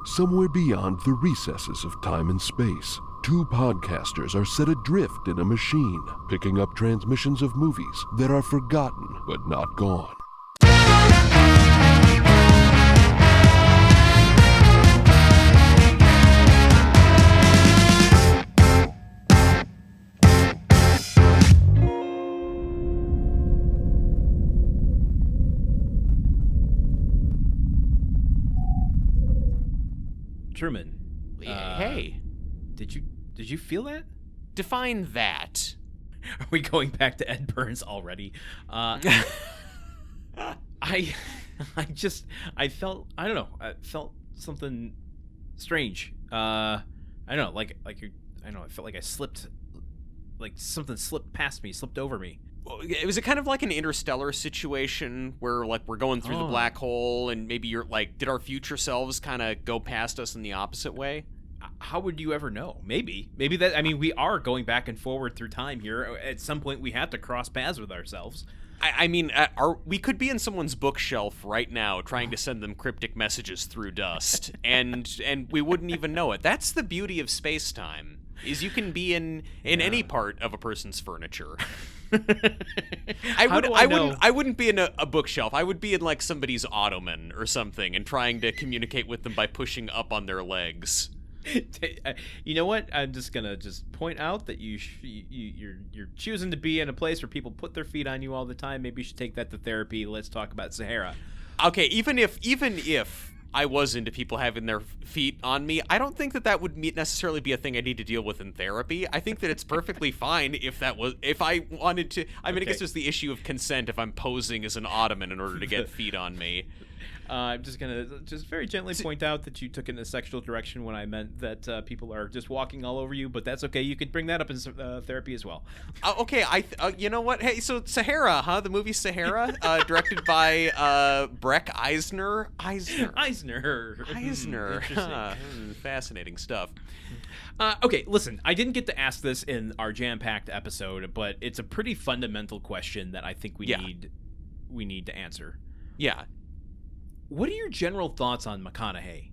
Somewhere beyond the recesses of time and space, two podcasters are set adrift in a machine, picking up transmissions of movies that are forgotten but not gone. Truman, hey, did you feel that? define that. Are we going back to Ed Burns already? I felt something strange. I don't know, I felt like I slipped, like something slipped past me, slipped over me. Was it kind of like an Interstellar situation where, like, we're going through the black hole and maybe you're like, did our future selves kind of go past us in the opposite way? How would you ever know? Maybe that, I mean, we are going back and forward through time here. At some point we have to cross paths with ourselves. I mean, we could be in someone's bookshelf right now trying to send them cryptic messages through dust, and we wouldn't even know it. That's the beauty of space-time, is you can be in any part of a person's furniture. I wouldn't be in a bookshelf. I would be in, like, somebody's ottoman or something and trying to communicate with them by pushing up on their legs. You know what? I'm just gonna point out that you're choosing to be in a place where people put their feet on you all the time. Maybe you should take that to therapy. Let's talk about Sahara. Okay, even if I was into people having their feet on me, I don't think that would necessarily be a thing I need to deal with in therapy. I think that it's perfectly fine if I wanted to. I mean, okay. I guess there's the issue of consent if I'm posing as an ottoman in order to get feet on me. I'm just gonna very gently point out that you took it in a sexual direction when I meant that people are just walking all over you, but that's okay. You could bring that up in therapy as well. Okay, you know what? Hey, so Sahara, huh? The movie Sahara, directed by Breck Eisner. Fascinating stuff. Okay, listen, I didn't get to ask this in our jam-packed episode, but it's a pretty fundamental question that I think we need to answer. Yeah. What are your general thoughts on McConaughey?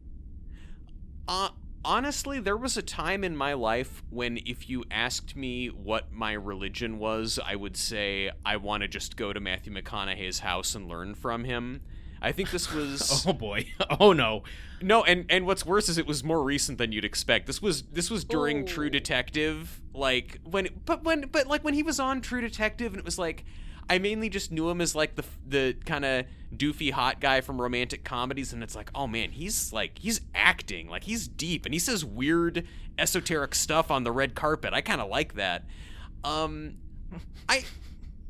Honestly, there was a time in my life when if you asked me what my religion was, I would say I want to just go to Matthew McConaughey's house and learn from him. I think this was... Oh, boy. Oh, no. No, and what's worse is it was more recent than you'd expect. This was during True Detective, like, when he was on True Detective, and it was like... I mainly just knew him as, like, the kind of doofy hot guy from romantic comedies, and it's like, oh man, he's acting, like, he's deep, and he says weird esoteric stuff on the red carpet. I kind of like that. I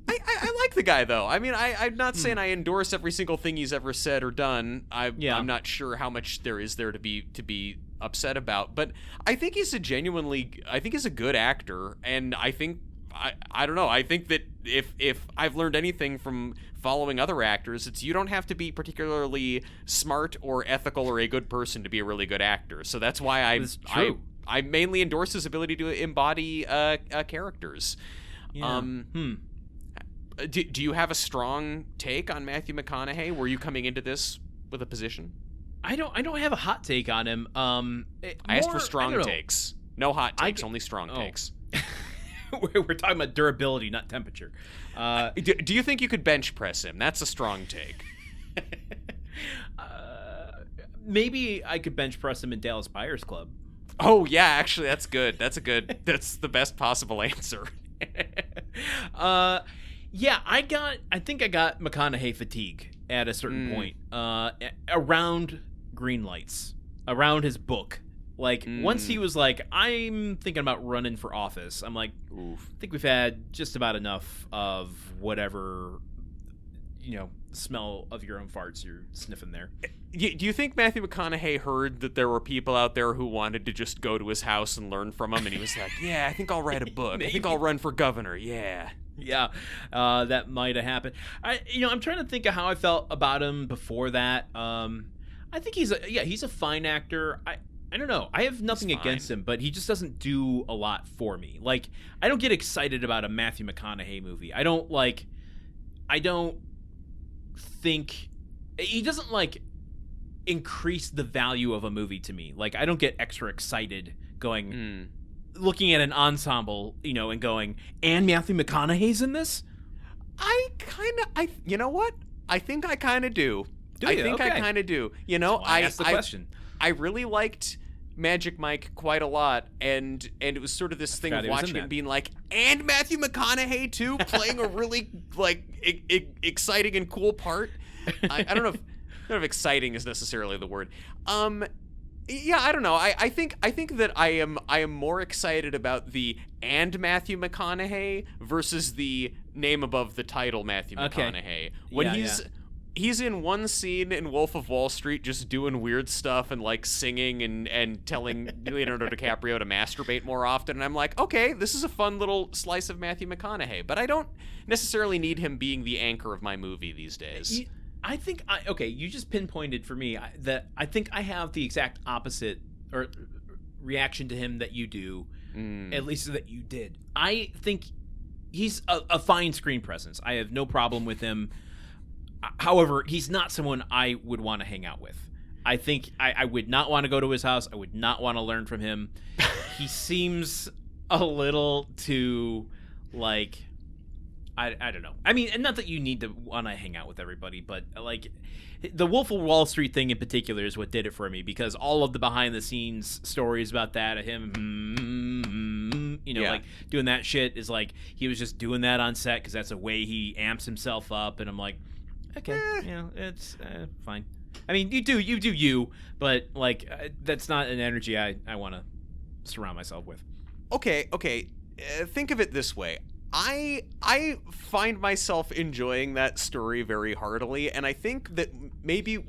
like the guy, though. I mean, I'm not saying I endorse every single thing he's ever said or done. I'm not sure how much there is there to be upset about, but I think he's a good actor, and I think I don't know. I think that if I've learned anything from following other actors, it's you don't have to be particularly smart or ethical or a good person to be a really good actor. So that's why I mainly endorse his ability to embody characters. Yeah. Do you have a strong take on Matthew McConaughey? Were you coming into this with a position? I don't have a hot take on him. I asked for strong takes. No hot takes, only strong takes. We're talking about durability, not temperature. Do you think you could bench press him? That's a strong take. Maybe I could bench press him in Dallas Buyers Club. Oh yeah, actually, that's good. That's the best possible answer. Yeah, I think I got McConaughey fatigue at a certain point. Around Green Lights, around his book. Like, once he was like, I'm thinking about running for office, I'm like, oof, I think we've had just about enough of whatever, smell of your own farts you're sniffing there. Do you think Matthew McConaughey heard that there were people out there who wanted to just go to his house and learn from him, and he was like, yeah, I think I'll write a book. I think I'll run for governor, yeah. Yeah, that might have happened. I'm trying to think of how I felt about him before that. I think he's a fine actor. I don't know. I have nothing against him, but he just doesn't do a lot for me. Like, I don't get excited about a Matthew McConaughey movie. I don't think he doesn't, like, increase the value of a movie to me. Like, I don't get extra excited going, looking at an ensemble, and going, and Matthew McConaughey's in this? You know what? I think I kind of do. I kind of do. I asked the question. I really liked Magic Mike quite a lot, and it was sort of this thing of watching it being like, and Matthew McConaughey too, playing a really like exciting and cool part. I don't know if exciting is necessarily the word. Yeah, I don't know. I think that I am more excited about the and Matthew McConaughey versus the name above the title Matthew McConaughey. When he's in one scene in Wolf of Wall Street just doing weird stuff and like singing and telling Leonardo DiCaprio to masturbate more often, and I'm like, okay, this is a fun little slice of Matthew McConaughey, but I don't necessarily need him being the anchor of my movie these days. I think you just pinpointed for me that I think I have the exact opposite or reaction to him that you do, at least that you did. I think he's a fine screen presence. I have no problem with him. However, he's not someone I would want to hang out with. I think I would not want to go to his house. I would not want to learn from him. He seems a little too like. I don't know. I mean, and not that you need to want to hang out with everybody, but like the Wolf of Wall Street thing in particular is what did it for me, because all of the behind the scenes stories about that of him, like doing that shit is like he was just doing that on set because that's the way he amps himself up, and I'm like, okay, it's fine. I mean, you do you, but like that's not an energy I want to surround myself with. Okay. Think of it this way. I find myself enjoying that story very heartily, and I think that maybe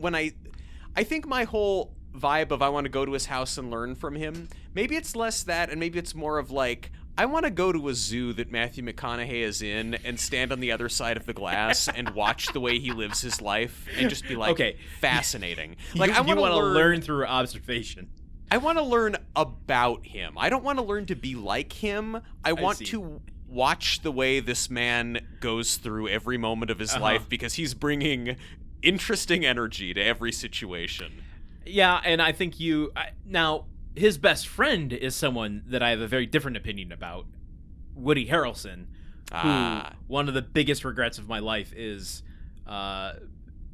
I think my whole vibe of I want to go to his house and learn from him, maybe it's less that, and maybe it's more of like, I want to go to a zoo that Matthew McConaughey is in and stand on the other side of the glass and watch the way he lives his life and just be like, okay, fascinating. Like, I want to learn through observation. I want to learn about him. I don't want to learn to be like him. I want to watch the way this man goes through every moment of his life, because he's bringing interesting energy to every situation. Yeah, and I think now his best friend is someone that I have a very different opinion about, Woody Harrelson, who one of the biggest regrets of my life is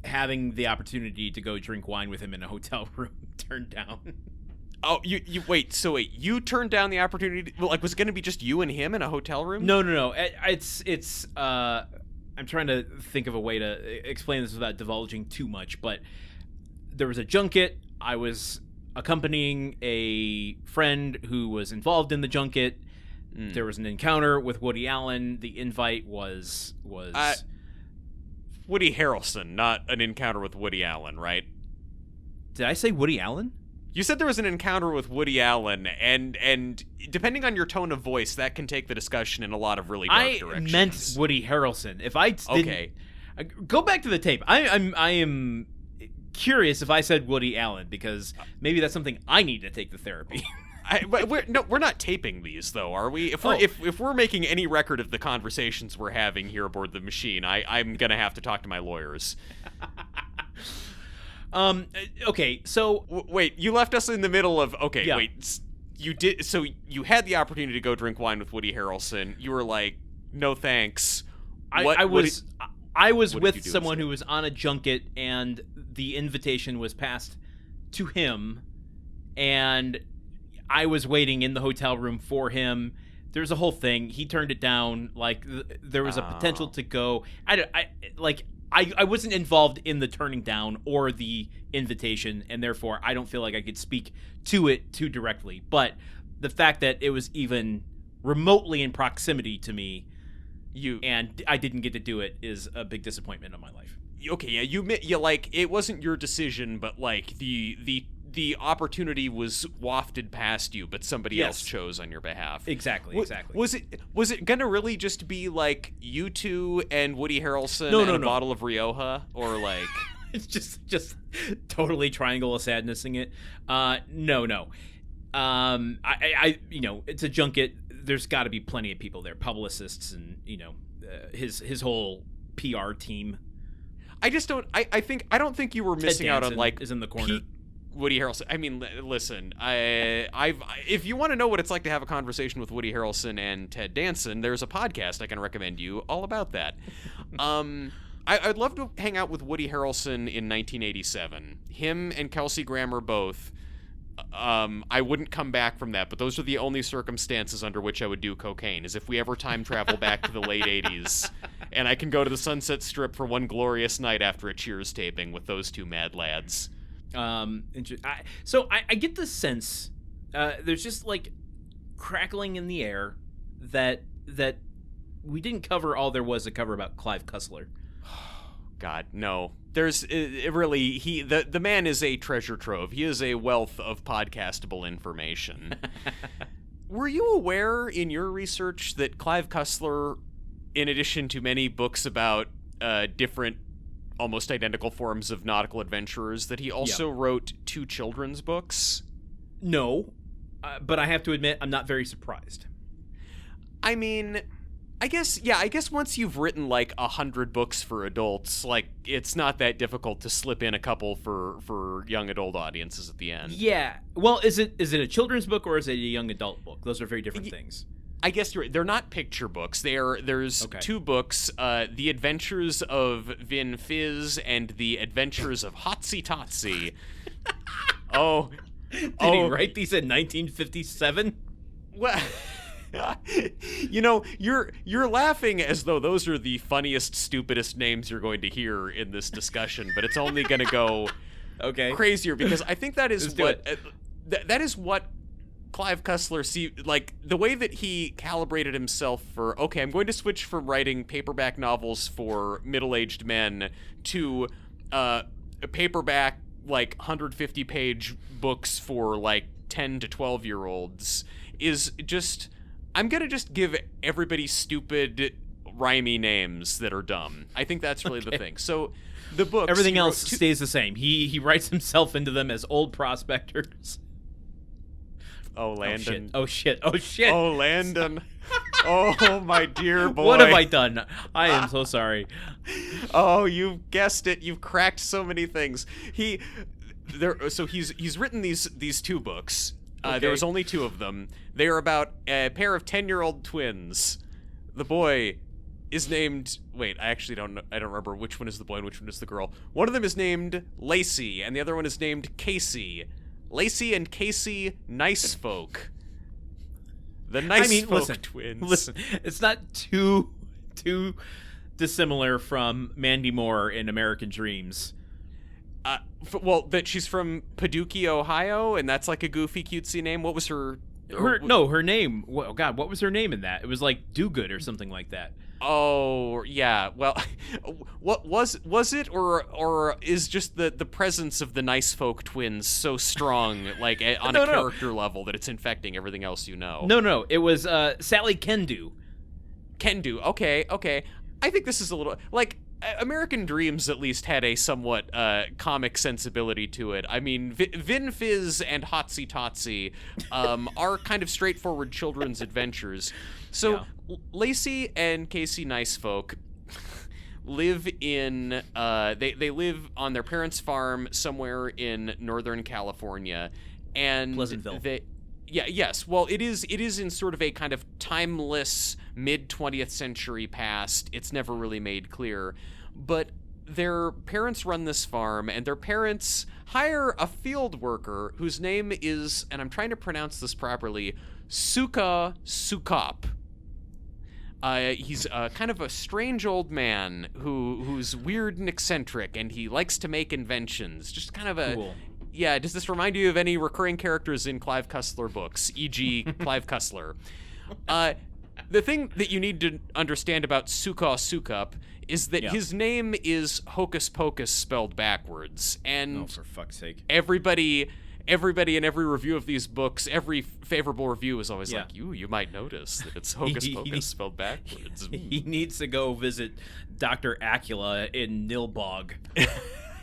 having the opportunity to go drink wine with him in a hotel room turned down. Oh, you wait. So wait, you turned down the opportunity. Like, was it going to be just you and him in a hotel room? No. It's. I'm trying to think of a way to explain this without divulging too much. But there was a junket. I was accompanying a friend who was involved in the junket. There was an encounter with Woody Allen. The invite was Woody Harrelson, not an encounter with Woody Allen, right? Did I say Woody Allen? You said there was an encounter with Woody Allen, and depending on your tone of voice, that can take the discussion in a lot of really dark directions. I meant Woody Harrelson. If I didn't, go back to the tape. I am curious if I said Woody Allen, because maybe that's something I need to take the therapy. But we're not taping these though, are we? If we're making any record of the conversations we're having here aboard the machine, I'm gonna have to talk to my lawyers. Okay, so wait, you left us in the middle of wait, you did, so you had the opportunity to go drink wine with Woody Harrelson. You were like, no thanks. I was with someone who was on a junket, and the invitation was passed to him, and I was waiting in the hotel room for him. There's a whole thing. He turned it down. Like, there was a potential to go. I wasn't involved in the turning down or the invitation, and therefore I don't feel like I could speak to it too directly. But the fact that it was even remotely in proximity to me, and I didn't get to do it, is a big disappointment in my life. Okay, yeah, you like, it wasn't your decision, but like the opportunity was wafted past you, but somebody else chose on your behalf. Exactly. Was it gonna really just be like you two and Woody Harrelson and a bottle of Rioja, or like it's just totally Triangle of Sadnessing it? No. I it's a junket. There's got to be plenty of people there, publicists and his whole PR team. I just don't. I don't think you were missing out on like is in the corner. Woody Harrelson. I mean, listen. If you want to know what it's like to have a conversation with Woody Harrelson and Ted Danson, there's a podcast I can recommend you all about that. I'd love to hang out with Woody Harrelson in 1987. Him and Kelsey Grammer both. I wouldn't come back from that, but those are the only circumstances under which I would do cocaine, is if we ever time travel back to the late 80s, and I can go to the Sunset Strip for one glorious night after a Cheers taping with those two mad lads. So I get the sense there's just like crackling in the air that we didn't cover all there was to cover about Clive Cussler. God, no. There's really the man is a treasure trove. He is a wealth of podcastable information. Were you aware in your research that Clive Cussler, in addition to many books about different, almost identical forms of nautical adventurers, that he also wrote 2 children's books? No, but I have to admit I'm not very surprised. I mean, I guess once you've written like 100 books for adults, like it's not that difficult to slip in a couple for young adult audiences at the end. Yeah. Well, is it a children's book or is it a young adult book? Those are very different things. I guess you're right. They're not picture books. There's 2 books, The Adventures of Vin Fiz and The Adventures of Hotsy Totsy. Did he write these in 1957? Well, you know, you're laughing as though those are the funniest, stupidest names you're going to hear in this discussion, but it's only going to go crazier, because I think that is that is what Clive Cussler like the way that he calibrated himself for, I'm going to switch from writing paperback novels for middle-aged men to a paperback like 150-page books for like 10 to 12-year-olds is just, I'm going to just give everybody stupid rhymey names that are dumb. I think that's really the thing. So the books, everything else stays the same. He writes himself into them as old prospectors. Oh, Landon. Oh, shit. Oh, Landon. Oh, my dear boy. What have I done? I am so sorry. Oh, you've guessed it. You've cracked so many things. He's written these 2 books. There was only 2 of them. They are about a pair of 10-year-old twins. The boy is named... Wait, I actually don't know. I don't remember which one is the boy and which one is the girl. One of them is named Lacey, and the other one is named Casey. Lacey and Casey Nice Folk. The Nice Folk twins. Listen, it's not too dissimilar from Mandy Moore in American Dreams. That she's from Paducah, Ohio, and that's like a goofy, cutesy name. What was her name? Oh God, what was her name in that? It was like Do Good or something like that. Oh yeah, well, what was it, or is just the presence of the Nice Folk twins so strong, like on a character level, that it's infecting everything else you know? No, it was Sally Kendu. Kendu, okay. I think this is a little like American Dreams. At least had a somewhat comic sensibility to it. I mean, Vin Fiz and Hotsy Totsy are kind of straightforward children's adventures. So Lacey and Casey Nice Folk live in they live on their parents' farm somewhere in Northern California, and Pleasantville. Well, it is in sort of a kind of timeless mid-20th century past. It's never really made clear, but their parents run this farm, and their parents hire a field worker whose name is, and I'm trying to pronounce this properly, Suka Sukop. He's kind of a strange old man who's weird and eccentric, and he likes to make inventions. Just kind of a... Cool. Yeah, does this remind you of any recurring characters in Clive Cussler books, e.g. Clive Cussler? The thing that you need to understand about Suka Sukup is that his name is Hocus Pocus spelled backwards. And for fuck's sake. Everybody in every review of these books, every favorable review is always like, you might notice that it's Hocus Pocus spelled backwards. He needs to go visit Dr. Acula in Nilbog.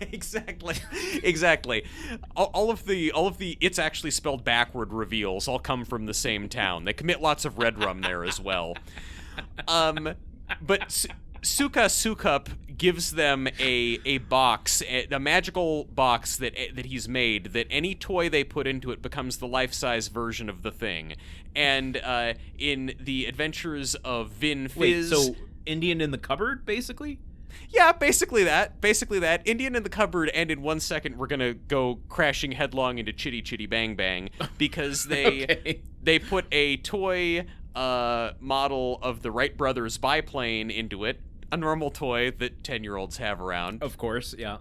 Exactly. All of the it's actually spelled backward reveals all come from the same town. They commit lots of red rum there as well. But Sukup gives them a box, a magical box that he's made, that any toy they put into it becomes the life-size version of the thing. And in the adventures of Vin Fiz... Wait, so Indian in the cupboard, basically? Yeah, basically that. Indian in the cupboard, and in 1 second we're gonna go crashing headlong into Chitty Chitty Bang Bang, because they put a toy model of the Wright brothers biplane into it, a normal toy that 10-year-olds have around. Of course, yeah.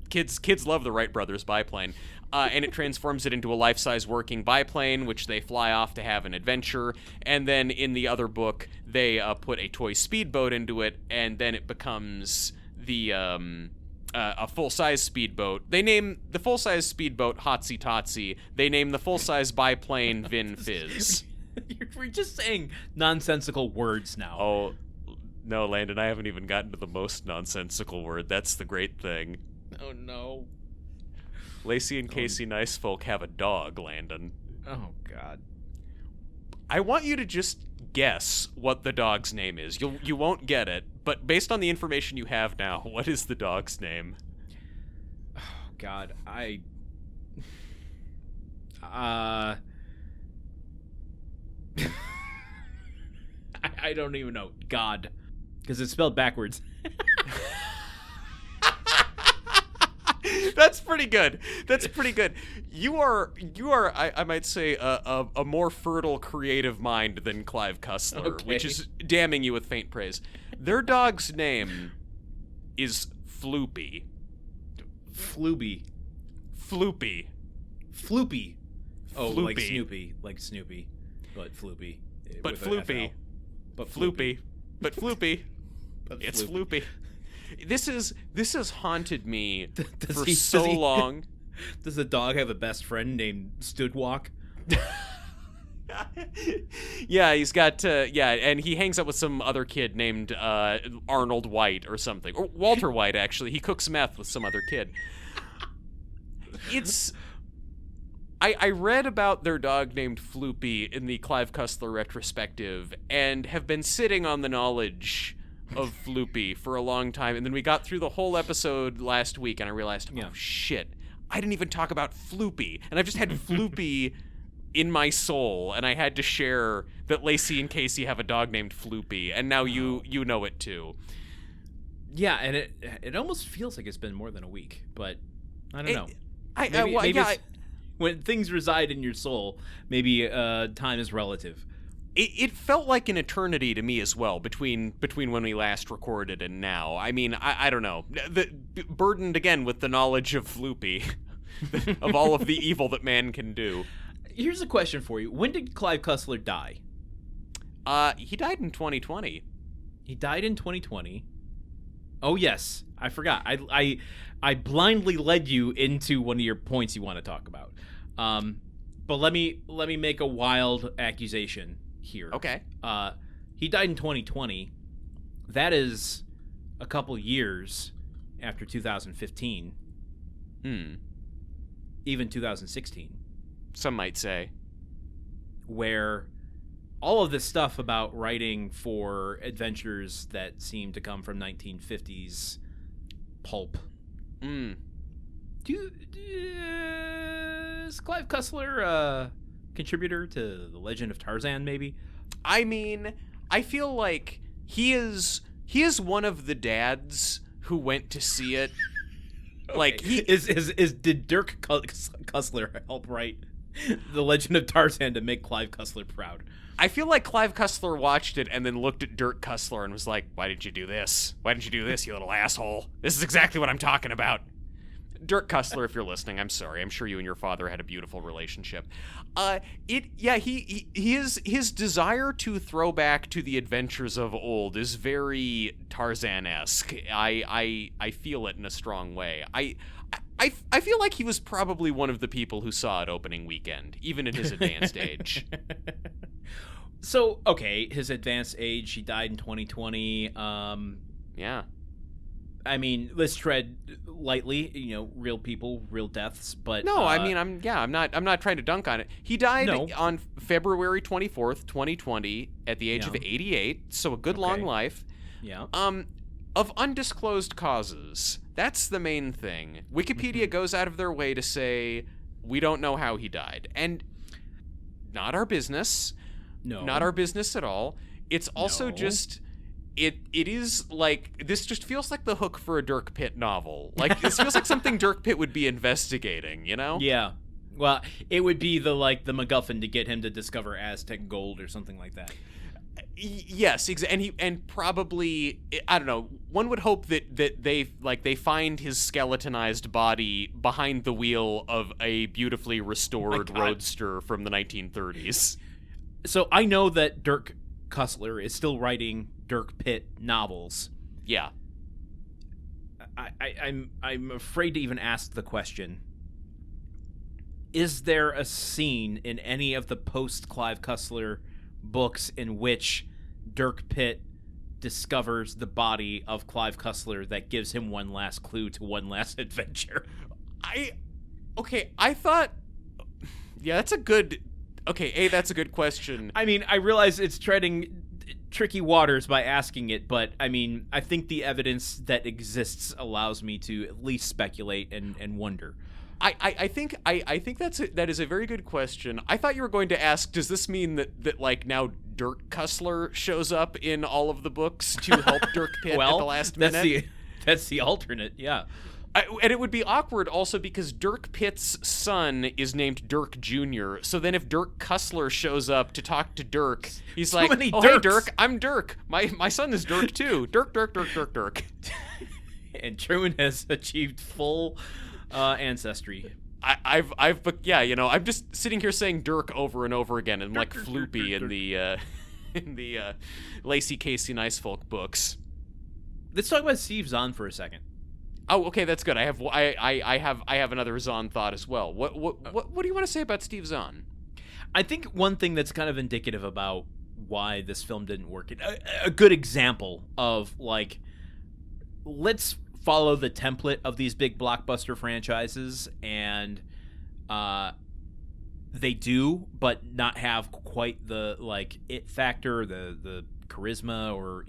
Kids love the Wright brothers biplane. And it transforms it into a life-size working biplane, which they fly off to have an adventure. And then in the other book, they put a toy speedboat into it, and then it becomes a full-size speedboat. They name the full-size speedboat Hotsy Totsy. They name the full-size biplane Vin Fiz. We're just saying nonsensical words now. Oh, no, Landon, I haven't even gotten to the most nonsensical word. That's the great thing. Oh, no. Lacey and Casey Nice Folk have a dog, Landon. Oh, God. I want you to just guess what the dog's name is. You won't get it, but based on the information you have now, what is the dog's name? Oh, God. I don't even know. God. Because it's spelled backwards. That's pretty good. You are I might say a more fertile creative mind than Clive Cussler, Okay. which is damning you with faint praise. Their dog's name is Floopy. Floopy. Floopy. Floopy. Oh, Floopy. like Snoopy, but Floopy. But with a Floopy. FL. But Floopy. But Floopy. But It's Floopy. Floopy. This has haunted me Does for he- so does he- long. Does the dog have a best friend named Stoodwalk? Yeah, he's got and he hangs out with some other kid named Arnold White or something, or Walter White. Actually, he cooks meth with some other kid. I read about their dog named Floopy in the Clive Cussler retrospective, and have been sitting on the knowledge of Floopy for a long time. And then we got through the whole episode last week, and I realized, oh shit, I didn't even talk about Floopy, and I've just had Floopy in my soul, and I had to share that Lacey and Casey have a dog named Floopy, and now you know it too. Yeah, and it almost feels like it's been more than a week, but I don't know. Maybe it's, when things reside in your soul, maybe time is relative. It felt like an eternity to me as well, between when we last recorded and now. I mean, I don't know. Burdened again with the knowledge of Floopy, of all of the evil that man can do. Here's a question for you. When did Clive Cussler die? He died in 2020. He died in 2020. Oh, yes. I forgot. I blindly led you into one of your points you want to talk about. But let me make a wild accusation here. Okay. He died in 2020. That is a couple years after 2015. Even 2016. Some might say. Where all of this stuff about writing for adventures that seem to come from 1950s pulp. Is Clive Cussler a contributor to The Legend of Tarzan, maybe? I mean, I feel like he is one of the dads who went to see it. Okay. Like did Dirk Cussler help write The Legend of Tarzan to make Clive Cussler proud? I feel like Clive Cussler watched it and then looked at Dirk Cussler and was like, "Why didn't you do this? Why didn't you do this, you little asshole? This is exactly what I'm talking about." Dirk Cussler, if you're listening, I'm sorry. I'm sure you and your father had a beautiful relationship. His desire to throw back to the adventures of old is very Tarzan-esque. I feel it in a strong way. I feel like he was probably one of the people who saw it opening weekend, even at his advanced age. So, okay, his advanced age, he died in 2020. Yeah. I mean, let's tread lightly, real people, real deaths, but no, I mean, I'm not trying to dunk on it. He died on February 24th, 2020 at the age of 88, so a good long life. Yeah. of undisclosed causes. That's the main thing. Wikipedia goes out of their way to say, we don't know how he died. And not our business. No. Not our business at all. It's also just... It is like... This just feels like the hook for a Dirk Pitt novel. Like, this feels like something Dirk Pitt would be investigating, you know? Yeah. Well, it would be the MacGuffin to get him to discover Aztec gold or something like that. Yes, and probably, I don't know, one would hope that they find his skeletonized body behind the wheel of a beautifully restored roadster from the 1930s. So I know that Dirk Cussler is still writing Dirk Pitt novels. Yeah. I'm afraid to even ask the question. Is there a scene in any of the post-Clive Cussler books in which Dirk Pitt discovers the body of Clive Cussler that gives him one last clue to one last adventure? I thought... Yeah, that's a good... Okay, that's a good question. I mean, I realize it's treading tricky waters by asking it, but I mean, I think the evidence that exists allows me to at least speculate and wonder. I think that is a very good question. I thought you were going to ask, does this mean that like now Dirk Cussler shows up in all of the books to help Dirk Pitt at the last minute? That's the alternate, yeah. And it would be awkward also because Dirk Pitt's son is named Dirk Jr. So then if Dirk Cussler shows up to talk to Dirk, he's like, "Oh, hey, Dirk, I'm Dirk. My son is Dirk too. Dirk. And Truman has achieved full ancestry. I'm just sitting here saying Dirk over and over again, and like Floopy in the Lacey Casey Nicefolk books. Let's talk about Steve Zahn for a second. Oh, okay, that's good. I have another Zahn thought as well. What do you want to say about Steve Zahn? I think one thing that's kind of indicative about why this film didn't work, a good example of like, let's follow the template of these big blockbuster franchises, and they do, but not have quite the like it factor, the charisma, or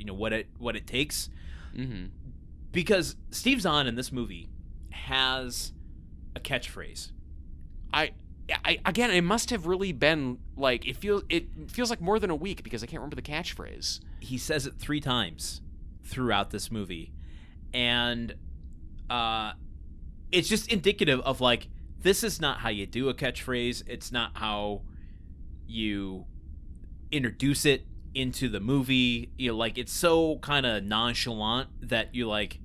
what it takes. Mm-hmm. Because Steve Zahn in this movie has a catchphrase. Again, it must have really been like it feels like more than a week because I can't remember the catchphrase. He says it 3 times throughout this movie, and it's just indicative of like, this is not how you do a catchphrase. It's not how you introduce it into the movie. Like, it's so kind of nonchalant that you like,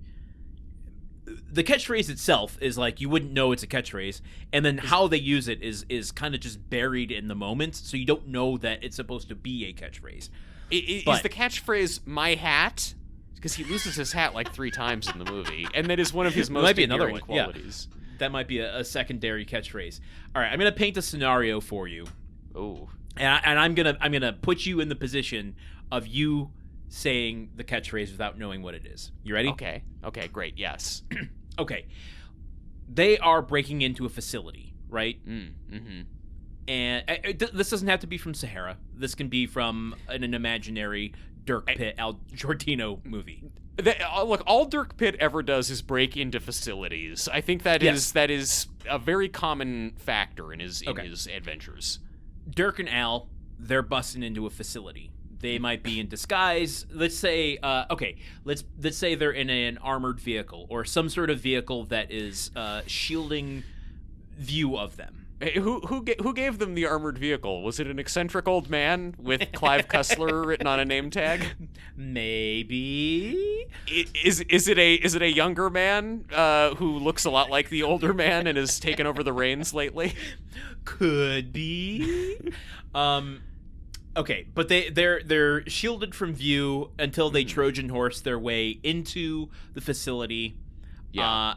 the catchphrase itself is like, you wouldn't know it's a catchphrase, and then how they use it is kind of just buried in the moment, so you don't know that it's supposed to be a catchphrase. Is the catchphrase "my hat"? Because he loses his hat like 3 times in the movie, and that is one of his most endearing qualities. Yeah. That might be a secondary catchphrase. All right, I'm gonna paint a scenario for you. Oh. And I'm gonna put you in the position of you saying the catchphrase without knowing what it is. You ready? Okay, great, yes. Okay. They are breaking into a facility, right? Mm-hmm. And this doesn't have to be from Sahara. This can be from an imaginary Dirk Pitt, Al Giordino movie. Look, all Dirk Pitt ever does is break into facilities. I think that is a very common factor in his adventures. Dirk and Al, they're busting into a facility. They might be in disguise. Let's say, let's say they're in an armored vehicle or some sort of vehicle that is shielding view of them. Hey, who gave them the armored vehicle? Was it an eccentric old man with Clive Cussler written on a name tag? Maybe. Is it a younger man who looks a lot like the older man and has taken over the reins lately? Could be. Okay, but they're shielded from view until they Trojan horse their way into the facility. Yeah.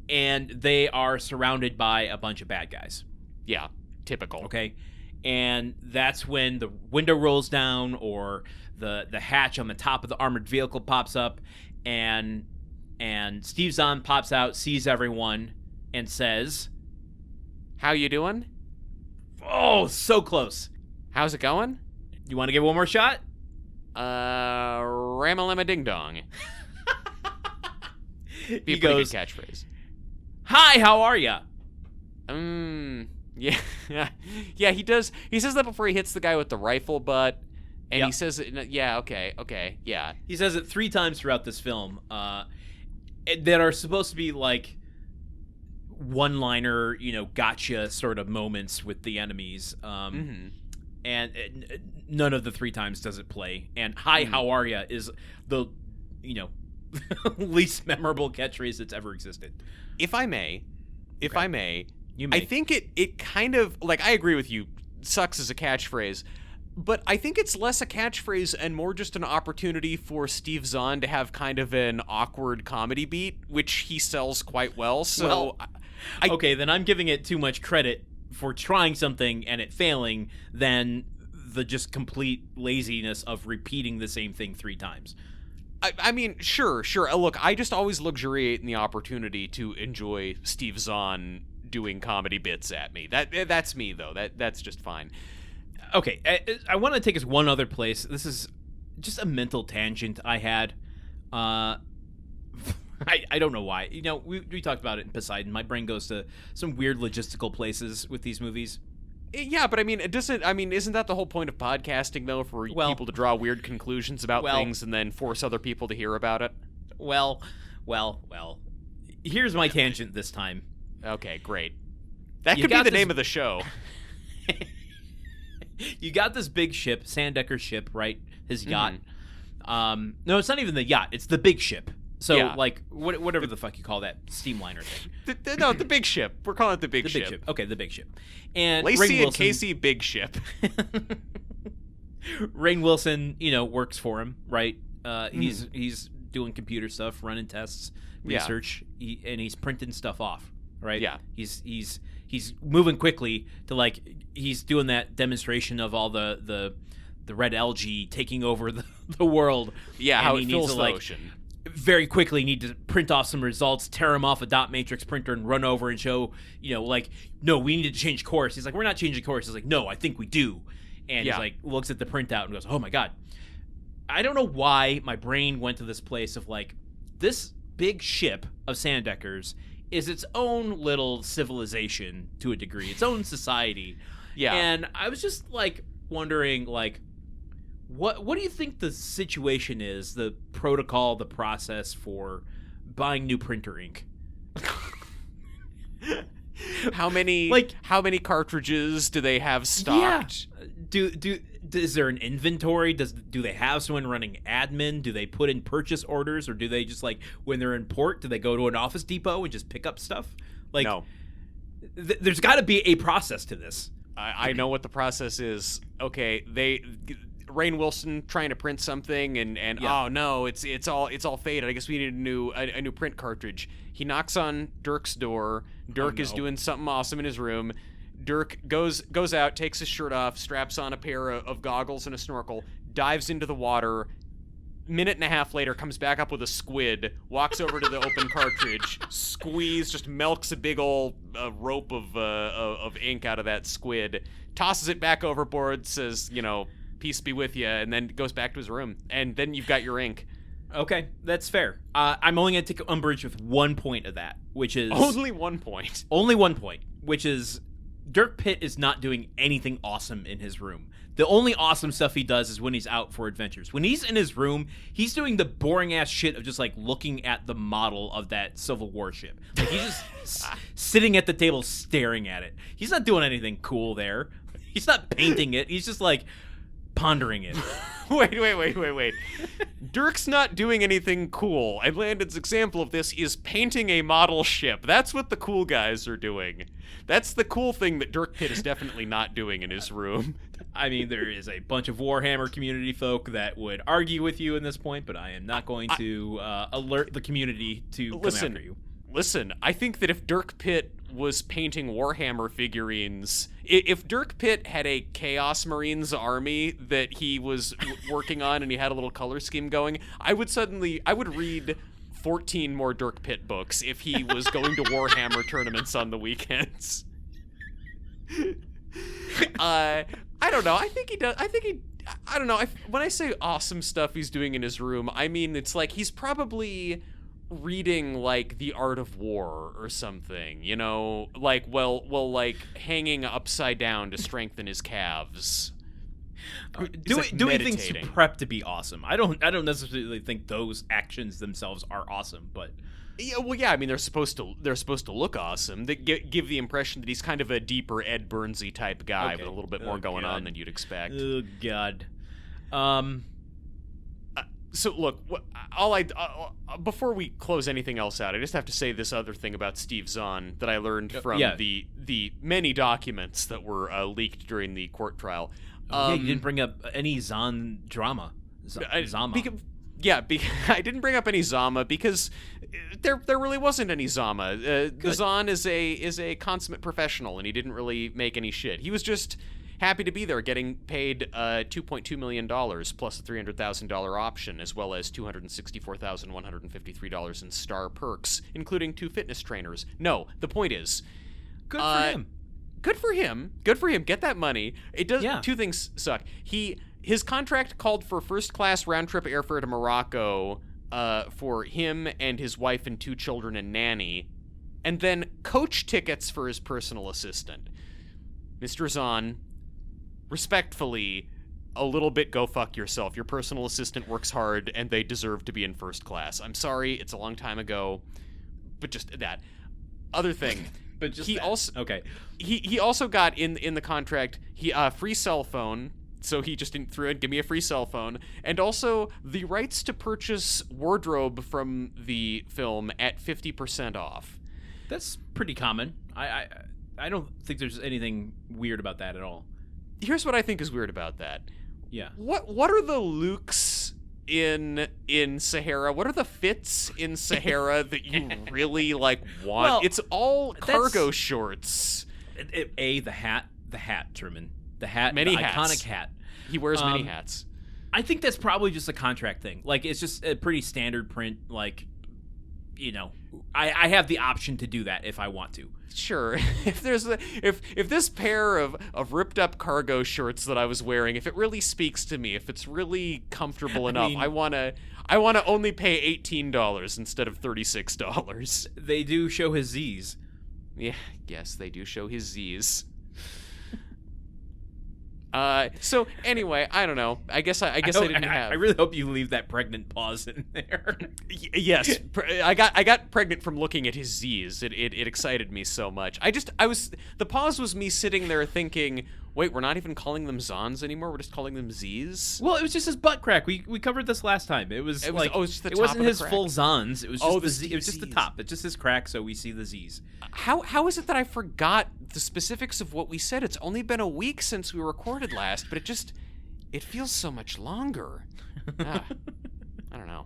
And they are surrounded by a bunch of bad guys. Yeah, typical. Okay, and that's when the window rolls down or the hatch on the top of the armored vehicle pops up, and Steve Zahn pops out, sees everyone, and says, "How you doing?" Oh, so close. How's it going? You want to give one more shot? Ramalama Ding Dong. Be a pretty good catchphrase. "Hi, how are ya?" Yeah. Yeah, he does. He says that before he hits the guy with the rifle butt. And he says it, yeah, okay, yeah. He says it 3 times throughout this film that are supposed to be like one-liner, gotcha sort of moments with the enemies. And none of the 3 times does it play. And "Hi, how are ya" is the, least memorable catchphrase that's ever existed. If I may, You may. I think it kind of, like, I agree with you, sucks as a catchphrase. But I think it's less a catchphrase and more just an opportunity for Steve Zahn to have kind of an awkward comedy beat, which he sells quite well. So, okay, then I'm giving it too much credit for trying something and it failing than the just complete laziness of repeating the same thing 3 times. I mean, sure. Look, I just always luxuriate in the opportunity to enjoy Steve Zahn doing comedy bits at me. That's me, though. That's just fine. Okay, I want to take us one other place. This is just a mental tangent I had. I don't know why. We talked about it in Poseidon. My brain goes to some weird logistical places with these movies. Yeah, but I mean, isn't that the whole point of podcasting, though, for people to draw weird conclusions about things and then force other people to hear about it? Well. Here's my tangent this time. Okay, great. That could be the name of the show. You got this big ship, Sandekker's ship, right? His yacht. No, it's not even the yacht. It's the big ship. So, whatever the fuck you call that steamliner thing. The big ship. We're calling it the big ship. The big ship. Okay, the big ship. And Lacey and Casey, big ship. Rainn Wilson, works for him, right? He's doing computer stuff, running tests, research, and he's printing stuff off, right? Yeah. He's moving quickly to he's doing that demonstration of all the red algae taking over the world. Yeah, how it fills the ocean. Very quickly need to print off some results, tear them off a dot matrix printer and run over and show, no, we need to change course. He's like, we're not changing course. He's like, no, I think we do. And he's like, looks at the printout and goes, oh my God. I don't know why my brain went to this place of this big ship of Sandekker's is its own little civilization to a degree, its own society. Yeah. And I was just wondering, what do you think the situation is, the protocol, the process for buying new printer ink? How many cartridges do they have stocked? Yeah. Is there an inventory? Do they have someone running admin? Do they put in purchase orders, or do they just when they're in port, do they go to an Office Depot and just pick up stuff? No. There's got to be a process to this. I know what the process is. Okay, Rainn Wilson trying to print something and oh no, it's all faded. I guess we need a new print cartridge. He knocks on Dirk's door. Dirk is doing something awesome in his room. Dirk goes out, takes his shirt off, straps on a pair of goggles and a snorkel, dives into the water. Minute and a half later, comes back up with a squid, walks over to the open cartridge, just melks a big old rope of ink out of that squid, tosses it back overboard, says, peace be with you, and then goes back to his room. And then you've got your ink. Okay, that's fair. I'm only going to take umbrage with one point of that, which is... Only 1 point. Only 1 point, which is Dirk Pitt is not doing anything awesome in his room. The only awesome stuff he does is when he's out for adventures. When he's in his room, he's doing the boring-ass shit of just, looking at the model of that Civil War ship. He's just sitting at the table staring at it. He's not doing anything cool there. He's not painting it. He's just, pondering it. Wait. Dirk's not doing anything cool, and Landon's example of this is painting a model ship. That's what the cool guys are doing. That's the cool thing that Dirk Pitt is definitely not doing in his room. I mean, there is a bunch of Warhammer community folk that would argue with you in this point, but I am not going to alert the community to come after you. Listen, I think that if Dirk Pitt was painting Warhammer figurines, if Dirk Pitt had a Chaos Marines army that he was working on and he had a little color scheme going, I would read 14 more Dirk Pitt books if he was going to Warhammer tournaments on the weekends. I don't know. I think he does. I don't know. When I say awesome stuff he's doing in his room, I mean, it's he's probably reading like The Art of War or something, you know, like like hanging upside down to strengthen his calves. Doing things to prep to be awesome. I don't necessarily think those actions themselves are awesome, but yeah, well, yeah. I mean, they're supposed to look awesome. They give the impression that he's kind of a deeper Ed Burnsy type guy with a little bit more going on than you'd expect. Oh God. So look, before we close anything else out, I just have to say this other thing about Steve Zahn that I learned from the many documents that were leaked during the court trial. You didn't bring up any Zahn drama. Zama. I didn't bring up any Zama because there really wasn't any Zama. The Zahn is a consummate professional, and he didn't really make any shit. He was just happy to be there, getting paid $2.2 million plus a $300,000 option, as well as $264,153 in star perks, including 2 fitness trainers. No, the point is, good for him. Good for him. Good for him. Get that money. It does. Yeah. 2 things suck. His contract called for first-class round-trip airfare to Morocco for him and his wife and 2 children and nanny, and then coach tickets for his personal assistant. Mr. Zahn, respectfully, a little bit go fuck yourself. Your personal assistant works hard, and they deserve to be in first class. I'm sorry, it's a long time ago, but just that. Other thing. But just he that. also okay. He also got in the contract free cell phone. So he just threw in, give me a free cell phone, and also the rights to purchase wardrobe from the film at 50% off. That's pretty common. I don't think there's anything weird about that at all. Here's what I think is weird about that. Yeah. What are the looks in Sahara? What are the fits in Sahara that you really like want? Well, it's all cargo shorts. The hat, Truman. The hat, many the hats. Iconic hat. He wears many hats. I think that's probably just a contract thing. Like, it's just a pretty standard print. Like, you know, I have the option to do that if I want to. Sure. If this pair of ripped up cargo shorts that I was wearing, if it really speaks to me, if it's really comfortable enough, I wanna only pay $18 instead of $36. They do show his Z's. Yeah. Yes, they do show his Z's. So anyway, I don't know. I guess I didn't have. I really hope you leave that pregnant pause in there. Yes, I got pregnant from looking at his Z's. It excited me so much. The pause was me sitting there thinking, wait, we're not even calling them Zahns anymore. We're just calling them Z's. Well, it was just his butt crack. We covered this last time. It wasn't his full Zahns. It was just it was just the top. It's just his crack, so we see the Z's. How is it that I forgot the specifics of what we said? It's only been a week since we recorded last, but it feels so much longer. I don't know.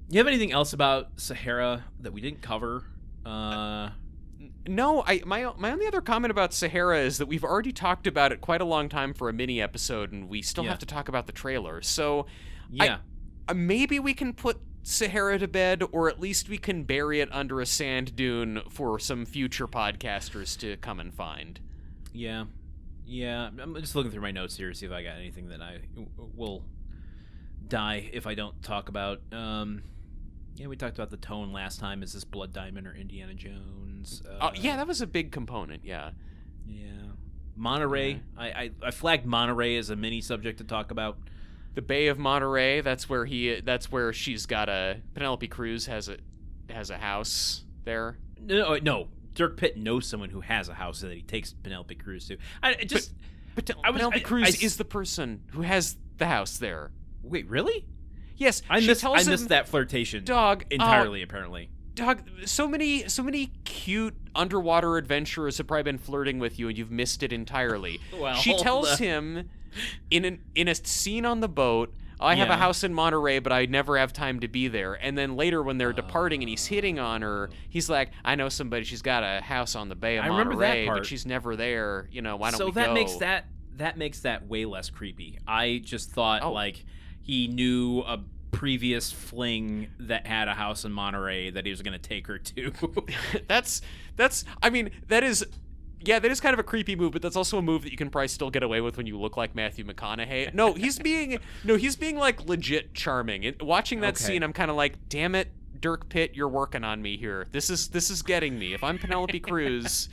You have anything else about Sahara that we didn't cover? No, my only other comment about Sahara is that we've already talked about it quite a long time for a mini episode, and we still have to talk about the trailer. So, yeah, maybe we can put Sahara to bed, or at least we can bury it under a sand dune for some future podcasters to come and find. Yeah. I'm just looking through my notes here to see if I got anything that I will die if I don't talk about. Yeah, we talked about the tone last time. Is this Blood Diamond or Indiana Jones? Yeah, that was a big component. Yeah. Monterey. Yeah. I flagged Monterey as a mini subject to talk about. The Bay of Monterey. That's where she's got Penelope Cruz has a house there. No. Dirk Pitt knows someone who has a house that he takes Penelope Cruz to. Penelope Cruz is the person who has the house there. Wait, really? Yes, I missed that flirtation. Dog, entirely. Apparently, dog. So many cute underwater adventurers have probably been flirting with you, and you've missed it entirely. Well, she tells him in a scene on the boat, I have a house in Monterey, but I never have time to be there. And then later when they're departing and he's hitting on her, he's like, I know somebody, she's got a house on the Bay of Monterey, but she's never there. You know, why don't we go? So that makes that way less creepy. I just thought he knew a previous fling that had a house in Monterey that he was going to take her to. I mean, that is Yeah, that is kind of a creepy move, but that's also a move that you can probably still get away with when you look like Matthew McConaughey. No, he's being like legit charming. Watching that scene, I'm kind of like, damn it, Dirk Pitt, you're working on me here. This is getting me. If I'm Penelope Cruz,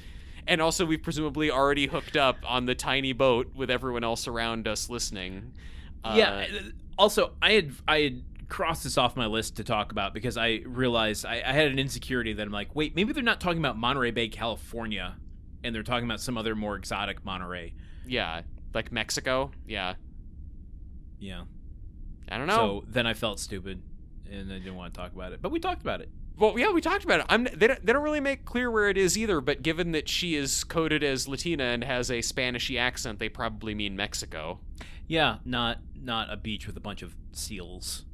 and also we've presumably already hooked up on the tiny boat with everyone else around us listening. Yeah. Also, I had crossed this off my list to talk about because I realized I had an insecurity that I'm like, wait, maybe they're not talking about Monterey Bay, California, and they're talking about some other more exotic Monterey. Yeah, like Mexico. Yeah. I don't know. So then I felt stupid, and I didn't want to talk about it. But we talked about it. Well, yeah, we talked about it. They don't really make clear where it is either, but given that she is coded as Latina and has a Spanishy accent, they probably mean Mexico. Yeah, not a beach with a bunch of seals.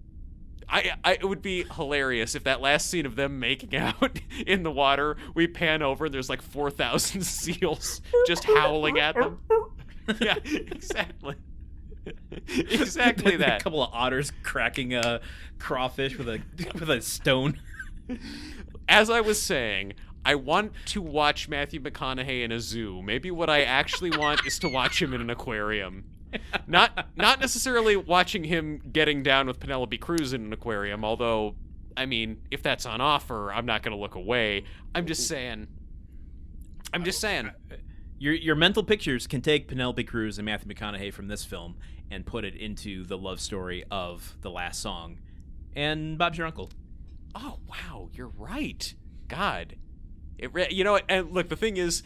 It would be hilarious if that last scene of them making out in the water, we pan over and there's like 4,000 seals just howling at them. Yeah, exactly. Exactly that. A couple of otters cracking a crawfish with a stone. As I was saying, I want to watch Matthew McConaughey in a zoo. Maybe what I actually want is to watch him in an aquarium. Not necessarily watching him getting down with Penelope Cruz in an aquarium, although, I mean, if that's on offer, I'm not going to look away. I'm just saying. Your mental pictures can take Penelope Cruz and Matthew McConaughey from this film and put it into the love story of The Last Song and Bob's Your Uncle. Oh, wow, you're right. God. You know what? And look, the thing is,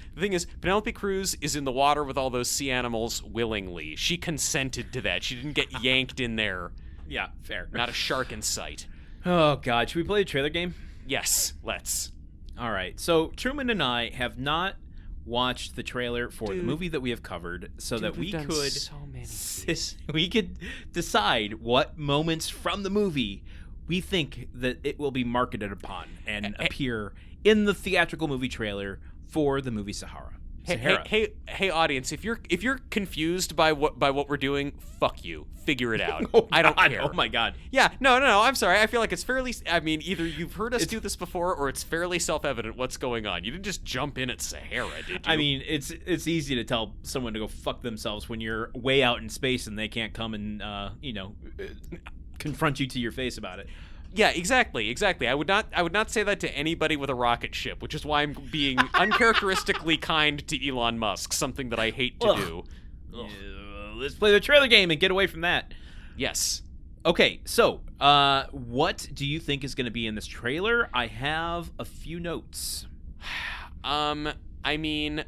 Penelope Cruz is in the water with all those sea animals willingly. She consented to that. She didn't get yanked in there. Yeah, fair. Not a shark in sight. Oh, God. Should we play the trailer game? Yes, let's. All right. So Truman and I have not watched the trailer for the movie that we have covered so that we could decide what moments from the movie we think that it will be marketed upon and appear in the theatrical movie trailer for the movie Sahara. Hey, audience! If you're confused by what we're doing, fuck you. Figure it out. I don't care. Oh my God. Yeah, no. I'm sorry. I feel like it's fairly. I mean, either you've heard us do this before, or it's fairly self-evident what's going on. You didn't just jump in at Sahara, did you? I mean, it's easy to tell someone to go fuck themselves when you're way out in space and they can't come and confront you to your face about it. Yeah, exactly. I would not say that to anybody with a rocket ship, which is why I'm being uncharacteristically kind to Elon Musk, something that I hate to do. Let's play the trailer game and get away from that. Yes. Okay, so what do you think is going to be in this trailer? I have a few notes. I mean,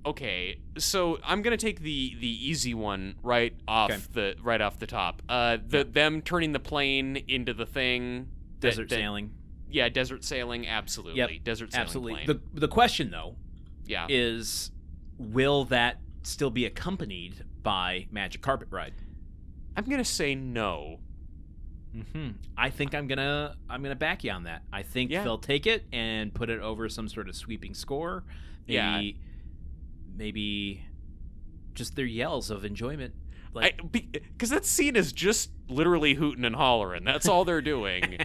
okay, so I'm gonna take the easy one right off the top. Them turning the plane into the thing. Desert sailing. Yeah, desert sailing. Absolutely. Yep, desert sailing. Absolutely. Plane. The question though, yeah, is will that still be accompanied by Magic Carpet Ride? I'm gonna say no. I think I'm gonna back you on that. I think they'll take it and put it over some sort of sweeping score. Maybe just their yells of enjoyment. Because that scene is just literally hooting and hollering. That's all they're doing.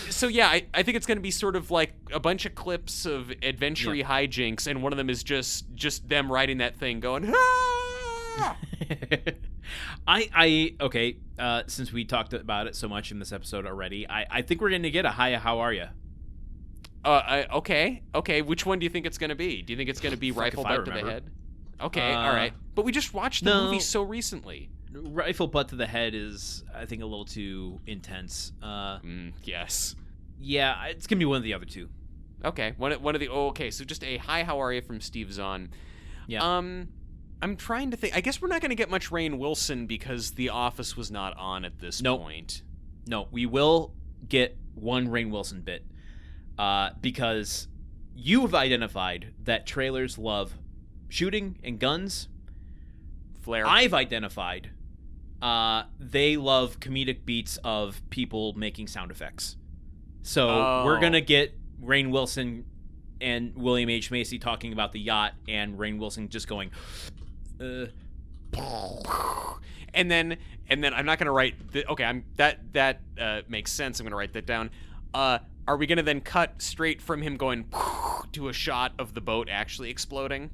So yeah, I think it's going to be sort of like a bunch of clips of adventure-y hijinks, and one of them is just them riding that thing going, ah! Since we talked about it so much in this episode already, I think we're going to get a hiya, how are ya? Okay. Which one do you think it's going to be? Do you think it's going to be Rifle Butt to the Head? Okay, all right. But we just watched the movie so recently. Rifle Butt to the Head is, I think, a little too intense. Yes. Yeah, it's going to be one of the other two. Okay, one of the. Oh, okay, so just a hi, how are you from Steve Zahn. Yeah. I'm trying to think. I guess we're not going to get much Rainn Wilson because The Office was not on at this point. No, we will get one Rainn Wilson bit. Because you have identified that trailers love shooting and guns. Flair. I've identified they love comedic beats of people making sound effects. So we're going to get Rainn Wilson and William H. Macy talking about the yacht, and Rainn Wilson just going... And then I'm not going to write... that makes sense. I'm going to write that down. are we going to then cut straight from him going to a shot of the boat actually exploding?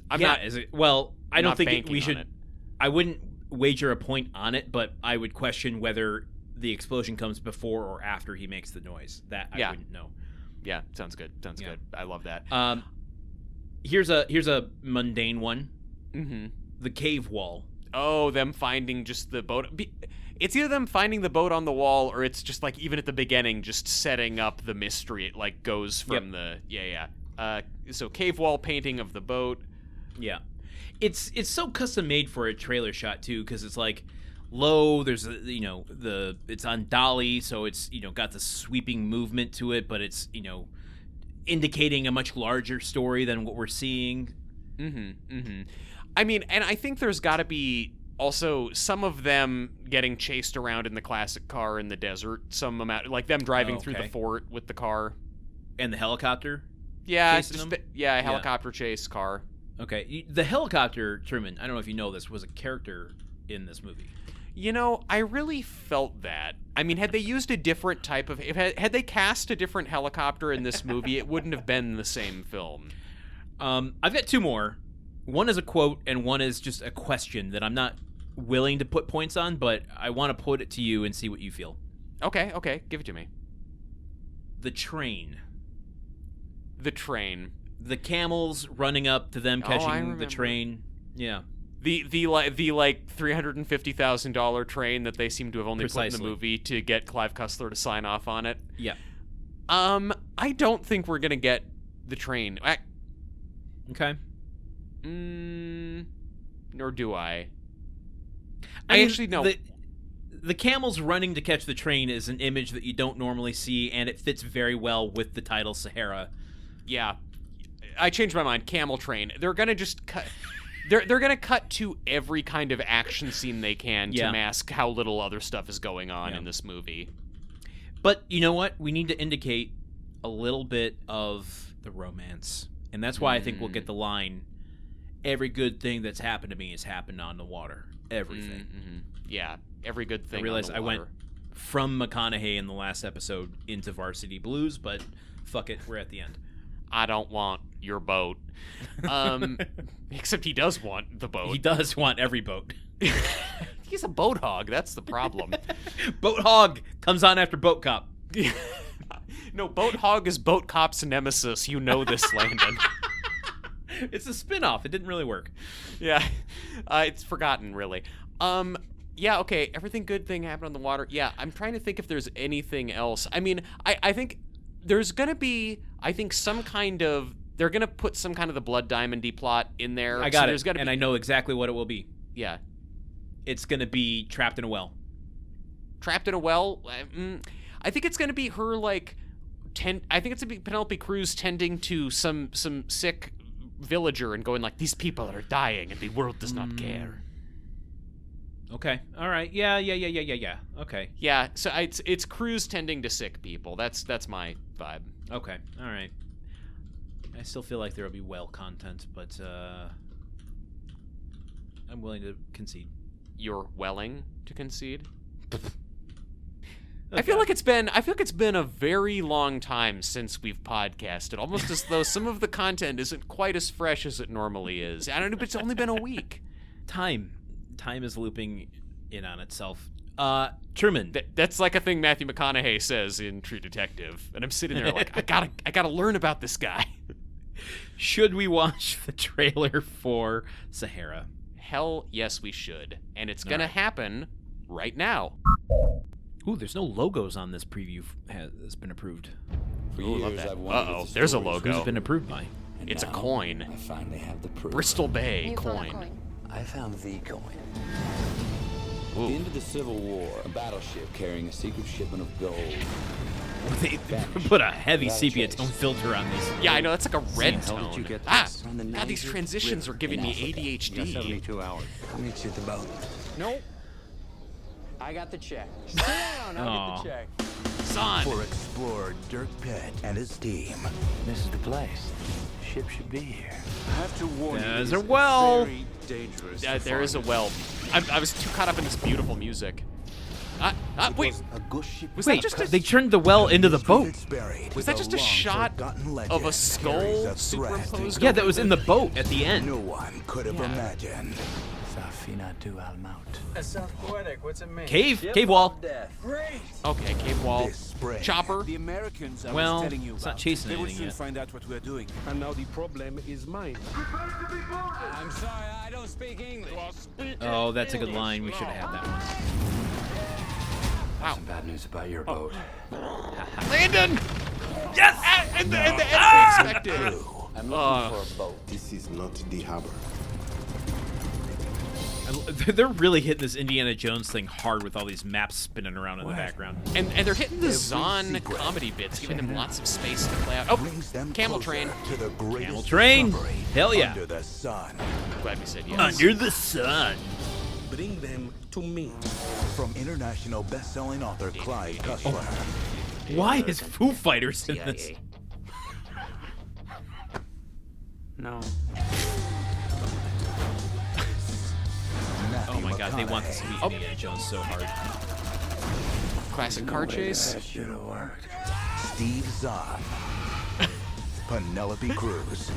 I don't think we should. I wouldn't wager a point on it, but I would question whether the explosion comes before or after he makes the noise. That I wouldn't know. Yeah, sounds good. Sounds good. I love that. Here's a mundane one. Mm-hmm. The cave wall. Oh, them finding just the boat. It's either them finding the boat on the wall, or it's just like even at the beginning, just setting up the mystery. It like goes from so cave wall painting of the boat. Yeah, it's so custom made for a trailer shot too, because it's like low. There's it's on dolly, so it's got the sweeping movement to it, but it's indicating a much larger story than what we're seeing. Mm-hmm. Mm-hmm. I mean, and I think there's got to be also some of them getting chased around in the classic car in the desert. Some amount, like them driving through the fort with the car and the helicopter. Yeah, helicopter chase car. Okay, the helicopter, Truman, I don't know if you know this, was a character in this movie. I really felt that. I mean, had they used a different type of... Had they cast a different helicopter in this movie, it wouldn't have been the same film. I've got two more. One is a quote, and one is just a question that I'm not willing to put points on, but I want to put it to you and see what you feel. Okay, give it to me. The train. The train. The camels running up to them catching the train. Yeah. The $350,000 train that they seem to have only put in the movie to get Clive Cussler to sign off on it. Yeah. I don't think we're gonna get the train. Okay. Nor do I. I actually know. The camels running to catch the train is an image that you don't normally see, and it fits very well with the title Sahara. Yeah. I changed my mind. Camel train. They're gonna just cut. They're gonna cut to every kind of action scene they can to mask how little other stuff is going on in this movie. But you know what? We need to indicate a little bit of the romance, and that's why I think we'll get the line, "Every good thing that's happened to me has happened on the water." Everything. Mm-hmm. Yeah, every good thing. I realized on the I water. went from McConaughey in the last episode into Varsity Blues, but fuck it, we're at the end. I don't want your boat. Except he does want the boat. He does want every boat. He's a boat hog. That's the problem. Boat hog comes on after Boat Cop. No, Boat Hog is Boat Cop's nemesis. You know this, Landon. It's a spin-off. It didn't really work. Yeah. It's forgotten, really. Yeah, okay. Everything good thing happened on the water. Yeah, I'm trying to think if there's anything else. I mean, I think there's going to be, some kind of, they're going to put some kind of the Blood Diamond-y plot in there. I got it, and I know exactly what it will be. Yeah. It's going to be trapped in a well. Trapped in a well? I think it's going to be her, I think it's going to be Penelope Cruz tending to some sick villager and going these people are dying and the world does not care. Okay. All right. Yeah. Okay. Yeah. So it's Cruz tending to sick people. That's my vibe. Okay. All right. I still feel like there will be well content, but I'm willing to concede. You're willing to concede? Okay. I feel like it's been a very long time since we've podcasted, almost as though some of the content isn't quite as fresh as it normally is. I don't know, but it's only been a week. Time is looping in on itself. Truman. That's like a thing Matthew McConaughey says in True Detective, and I'm sitting there I gotta learn about this guy. Should we watch the trailer for Sahara? Hell yes, we should, and it's gonna happen right now. Ooh, there's no logos on this preview has been approved. For years, I've Uh-oh, there's a logo. Who's been approved by? It's a coin. I finally have the proof. Bristol Bay You found a coin. I found the coin. Ooh. At the end of the Civil War, a battleship carrying a secret shipment of gold. They put a heavy sepia tone filter on these. Yeah, I know, that's like a red How tone. did you get God, this? these transitions are giving me In Africa. ADHD. 72 hours. I'll meet you at the boat. Nope. I got the check. Sit down, I'll get the check. Son. For explorer Dirk Pitt and his team. This is the place. Ship should be here. I have to warn you. There's it's a well. Very dangerous. There is a well. I was too caught up in this beautiful music. Wait, A good ship was Wait, that just a, they turned the well into the boat. was that just a shot of a skull superimposed? Yeah, that was in the boat at the end. No one could have imagined. What's it mean? Cave wall. Great. Okay, cave wall. This spring, Chopper. The Americans I Well, was telling you it's about. not chasing They will anything soon yet. find out what we're doing. And now the problem is mine. I'm sorry, I don't speak English. Oh, that's a good line. We should have had that one. Wow. Some bad news about your boat. Landon! Yes! And the end we expected. I'm looking for a boat. This is not the harbor. They're really hitting this Indiana Jones thing hard with all these maps spinning around in the background. And they're hitting the Zahn comedy bits, giving them lots of space to play out. Oh, brings them camel closer train. to the greatest Camel train. discovery Hell yeah. under the sun. Glad we said yes. Under the sun. Bring them to me. From international best-selling author Clive Cussler. Why is Foo Fighters in this? No. Oh my god, they want this to be Indiana Jones so hard. Classic car chase. Should have worked. Steve Zahn. Penelope Cruz.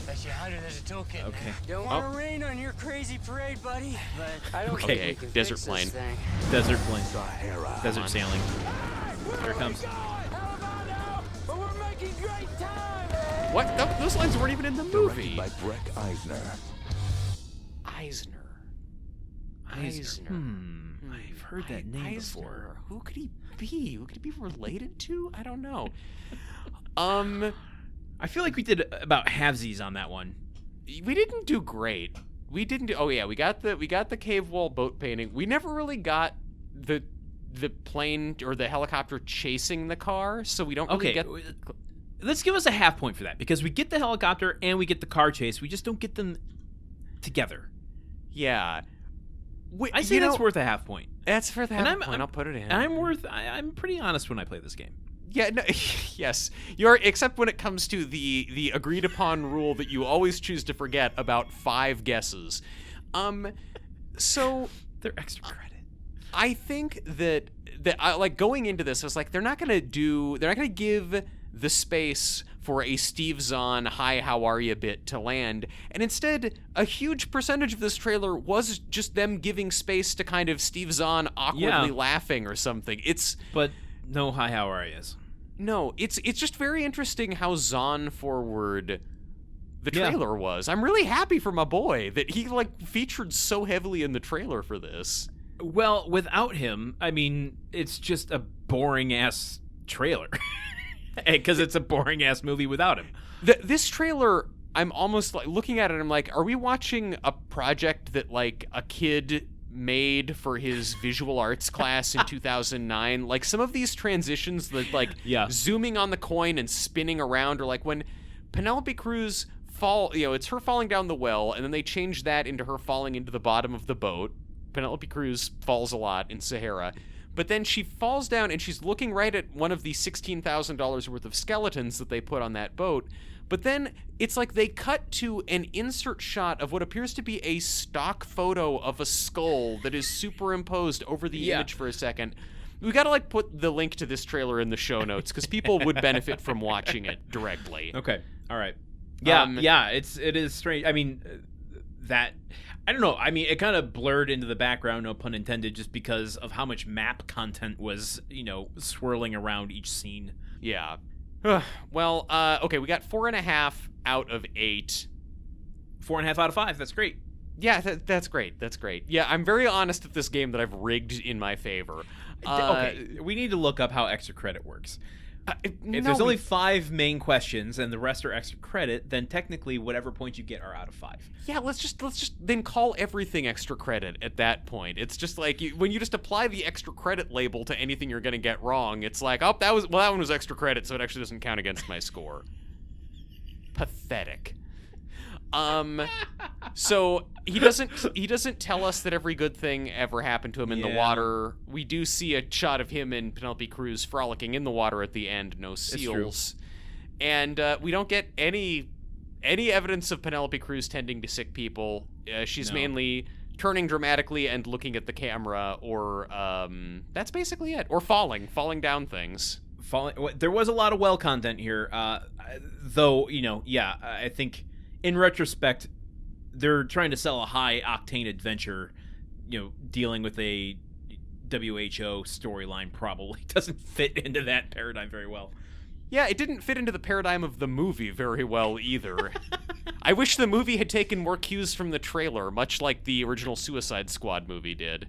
That's your 100 as a token. Okay. Don't want to rain on your crazy parade, buddy. But I don't Okay, think we can desert fix plane. this thing. Desert plane. Sahara. Desert sailing. Here it comes. But we're making great time. What? Those lines weren't even in the movie. Directed by Breck Eisner. Eisner. I've heard that name Eisner. before. Who could he be? Who could he be related to? I don't know. I feel like we did about halvesies on that one. We didn't do great. We didn't do. Oh yeah, we got the cave wall boat painting. We never really got the plane or the helicopter chasing the car, so we don't really Okay, get. let's give us a half point for that because we get the helicopter and we get the car chase. We just don't get them together. Yeah. I say that's worth a half point. That's for the half And point. I'll put it in. I'm pretty honest when I play this game. Yeah, no, yes. You're except when it comes to the agreed upon rule that you always choose to forget about 5 guesses. So They're extra credit. I think that I like going into this, I was like, they're not gonna give the space for a Steve Zahn "Hi, how are you" bit to land, and instead a huge percentage of this trailer was just them giving space to kind of Steve Zahn awkwardly laughing or something. But no hi, how are yous. No, it's just very interesting how Zahn forward the trailer was. I'm really happy for my boy that he like featured so heavily in the trailer for this. Well, without him, I mean, it's just a boring ass trailer. Because it's a boring ass movie without him. This trailer, I'm almost like looking at it. I'm like, are we watching a project that like a kid made for his visual arts class in 2009? Like some of these transitions, that like zooming on the coin and spinning around, or like when Penelope Cruz it's her falling down the well, and then they change that into her falling into the bottom of the boat. Penelope Cruz falls a lot in Sahara. But then she falls down and she's looking right at one of the $16,000 worth of skeletons that they put on that boat. But then it's like they cut to an insert shot of what appears to be a stock photo of a skull that is superimposed over the image for a second. We got to like put the link to this trailer in the show notes because people would benefit from watching it directly. Okay. All right. Yeah. It is strange. I mean, I don't know. I mean, it kind of blurred into the background, no pun intended, just because of how much map content was, swirling around each scene. Yeah. Well, okay, we got 4.5 out of 8. 4.5 out of 5. That's great. Yeah, that's great. That's great. Yeah, I'm very honest at this game that I've rigged in my favor. Okay, we need to look up how extra credit works. If there's only 5 main questions and the rest are extra credit, then technically whatever points you get are out of 5. Yeah, let's just then call everything extra credit at that point. It's just like when you just apply the extra credit label to anything you're going to get wrong, it's like, oh, that one was extra credit, so it actually doesn't count against my score. Pathetic. So he doesn't tell us that every good thing ever happened to him in the water. We do see a shot of him and Penelope Cruz frolicking in the water at the end. No seals, and we don't get any evidence of Penelope Cruz tending to sick people. She's mainly turning dramatically and looking at the camera, or that's basically it. Or falling down things. There was a lot of well content here, though. I think in retrospect, they're trying to sell a high octane adventure. Dealing with a WHO storyline probably doesn't fit into that paradigm very well. Yeah, it didn't fit into the paradigm of the movie very well either. I wish the movie had taken more cues from the trailer, much like the original Suicide Squad movie did.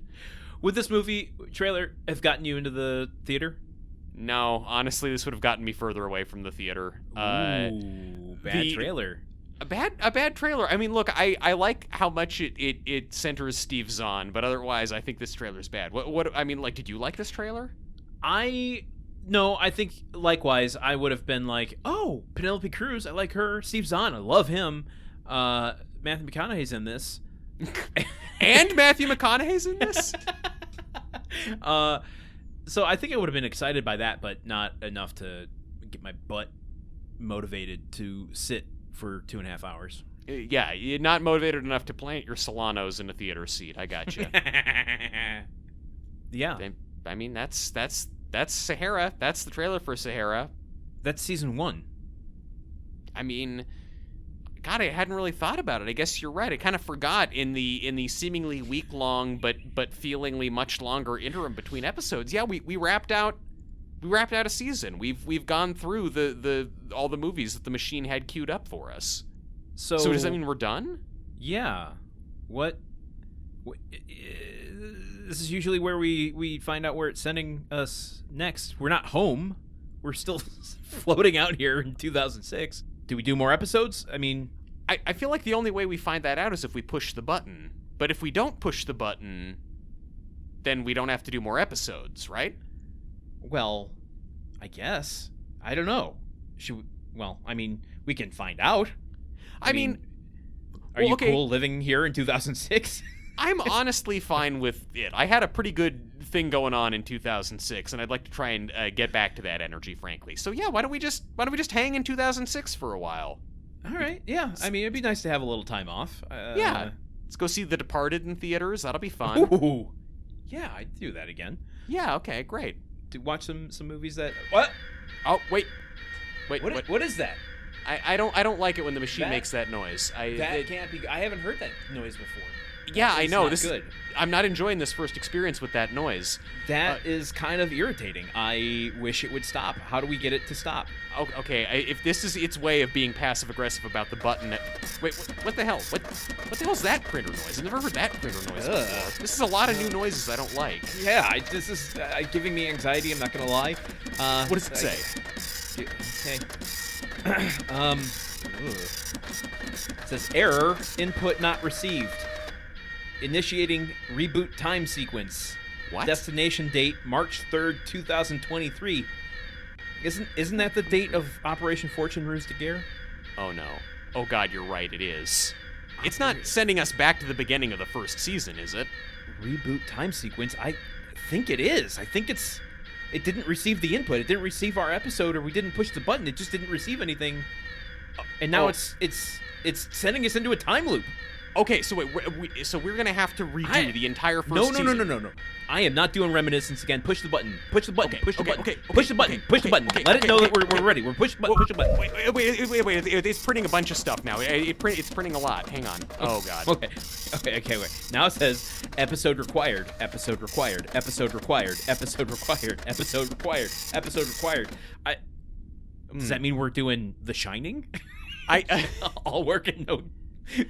Would this movie trailer have gotten you into the theater? No, honestly, this would have gotten me further away from the theater. Ooh, bad trailer. A bad trailer. I mean, look, I like how much it centers Steve Zahn, but otherwise, I think this trailer's bad. What I mean, like, did you like this trailer? No, I think likewise. I would have been like, oh, Penelope Cruz, I like her. Steve Zahn, I love him. Matthew McConaughey's in this. And Matthew McConaughey's in this? So I think I would have been excited by that, but not enough to get my butt motivated to sit for 2.5 hours. Yeah, you're not motivated enough to plant your Solanos in a theater seat. I got you. Yeah. I mean, that's Sahara. That's the trailer for Sahara. That's season 1. I mean, God, I hadn't really thought about it. I guess you're right. I kind of forgot in the seemingly week-long but feelingly much longer interim between episodes. Yeah, we wrapped out a season. We've gone through the all the movies that the machine had queued up for us. So does that mean we're done? Yeah. What this is usually where we find out where it's sending us next. We're not home. We're still floating out here in 2006. Do we do more episodes? I mean, I feel like the only way we find that out is if we push the button. But if we don't push the button, then we don't have to do more episodes, right? Well, I guess. I don't know. I mean, we can find out. I mean, are you cool living here in 2006? I'm honestly fine with it. I had a pretty good thing going on in 2006, and I'd like to try and get back to that energy, frankly. So yeah, why don't we just hang in 2006 for a while? All right. Yeah. I mean, it'd be nice to have a little time off. Yeah. Let's go see The Departed in theaters. That'll be fun. Ooh. Yeah, I'd do that again. Yeah. Okay. Great. To watch some movies that. What? Oh wait. What is that? I don't like it when the machine makes that noise. That can't be. I haven't heard that noise before. Yeah, I know. This is good. I'm not enjoying this first experience with that noise. That is kind of irritating. I wish it would stop. How do we get it to stop? Okay, if this is its way of being passive-aggressive about the button... Wait, what the hell? What the hell's that printer noise? I've never heard that printer noise before. This is a lot of new noises I don't like. Yeah, this is giving me anxiety, I'm not going to lie. What does it say? Okay. It says, error, input not received. Initiating reboot time sequence. What? Destination date March 3rd, 2023. Isn't that the date of Operation Fortune Ruse de Guerre? Oh no. Oh god, you're right, it is. It's not sending us back to the beginning of the first season, is it? Reboot time sequence? I think it is. I think it didn't receive the input. It didn't receive our episode, or we didn't push the button. It just didn't receive anything. And now it's sending us into a time loop. Okay, so wait, we're gonna have to redo the entire first season. No. I am not doing reminiscence again. Push the button. Push the button. Okay, push the button. okay, push the button. Push the button. Let it know that we're ready. We're push the button. Wait. It's printing a bunch of stuff now. It's printing a lot. Hang on. Oh god. Okay. Wait. Now it says episode required. Episode required. Episode required. Episode required. Episode required. Episode required. Does that mean we're doing The Shining? All work and no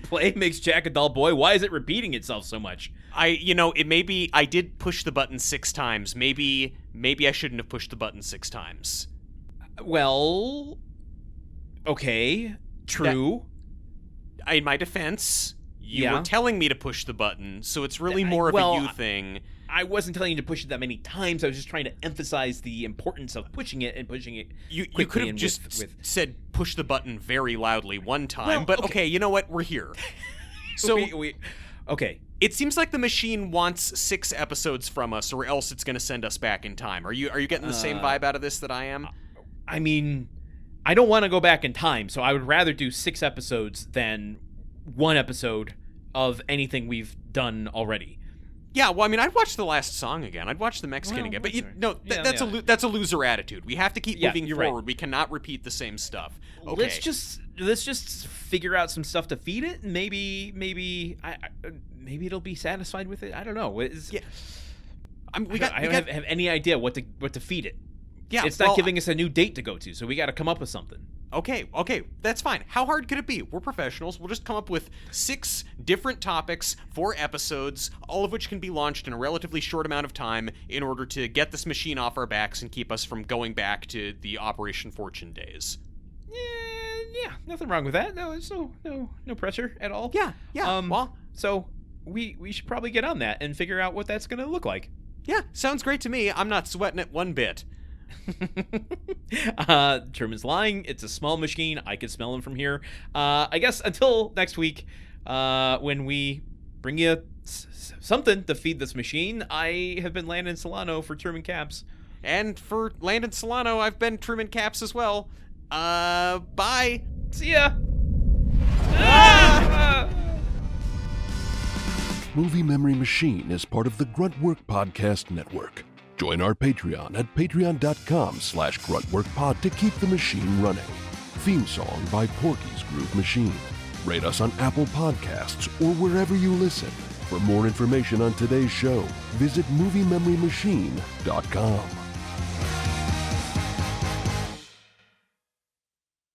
play makes Jack a dull boy. Why is it repeating itself so much? It may be I did push the button 6 times. Maybe I shouldn't have pushed the button 6 times. Well, okay, true. In my defense, you were telling me to push the button, so it's really more of a you thing. I wasn't telling you to push it that many times. I was just trying to emphasize the importance of pushing it and pushing it. You could have just said push the button very loudly one time. But okay, you know what? We're here. So okay. It seems like the machine wants 6 episodes from us, or else it's going to send us back in time. Are you getting the same vibe out of this that I am? I mean, I don't want to go back in time, so I would rather do 6 episodes than 1 episode of anything we've done already. Yeah, well, I mean, I'd watch the last song again. I'd watch the Mexican again. But that's a loser attitude. We have to keep moving forward. Right. We cannot repeat the same stuff. Okay. Let's just figure out some stuff to feed it. And maybe it'll be satisfied with it. I don't know. I don't have any idea what to feed it. Yeah, it's not giving us a new date to go to, so we got to come up with something. Okay, that's fine. How hard could it be? We're professionals. We'll just come up with 6 different topics, 4 episodes, all of which can be launched in a relatively short amount of time in order to get this machine off our backs and keep us from going back to the Operation Fortune days. Yeah, nothing wrong with that. No, it's no pressure at all. Yeah. So we should probably get on that and figure out what that's going to look like. Yeah, sounds great to me. I'm not sweating it one bit. Truman's lying. It's a small machine. I can smell him from here. I guess until next week, when we bring you something to feed this machine, I have been Landon Solano for Truman Caps. And for Landon Solano, I've been Truman Caps as well. Bye. See ya. Movie Memory Machine is part of the Gruntwork Podcast Network. Join our Patreon at patreon.com/gruntworkpod to keep the machine running. Theme song by Porky's Groove Machine. Rate us on Apple Podcasts or wherever you listen. For more information on today's show, visit moviememorymachine.com.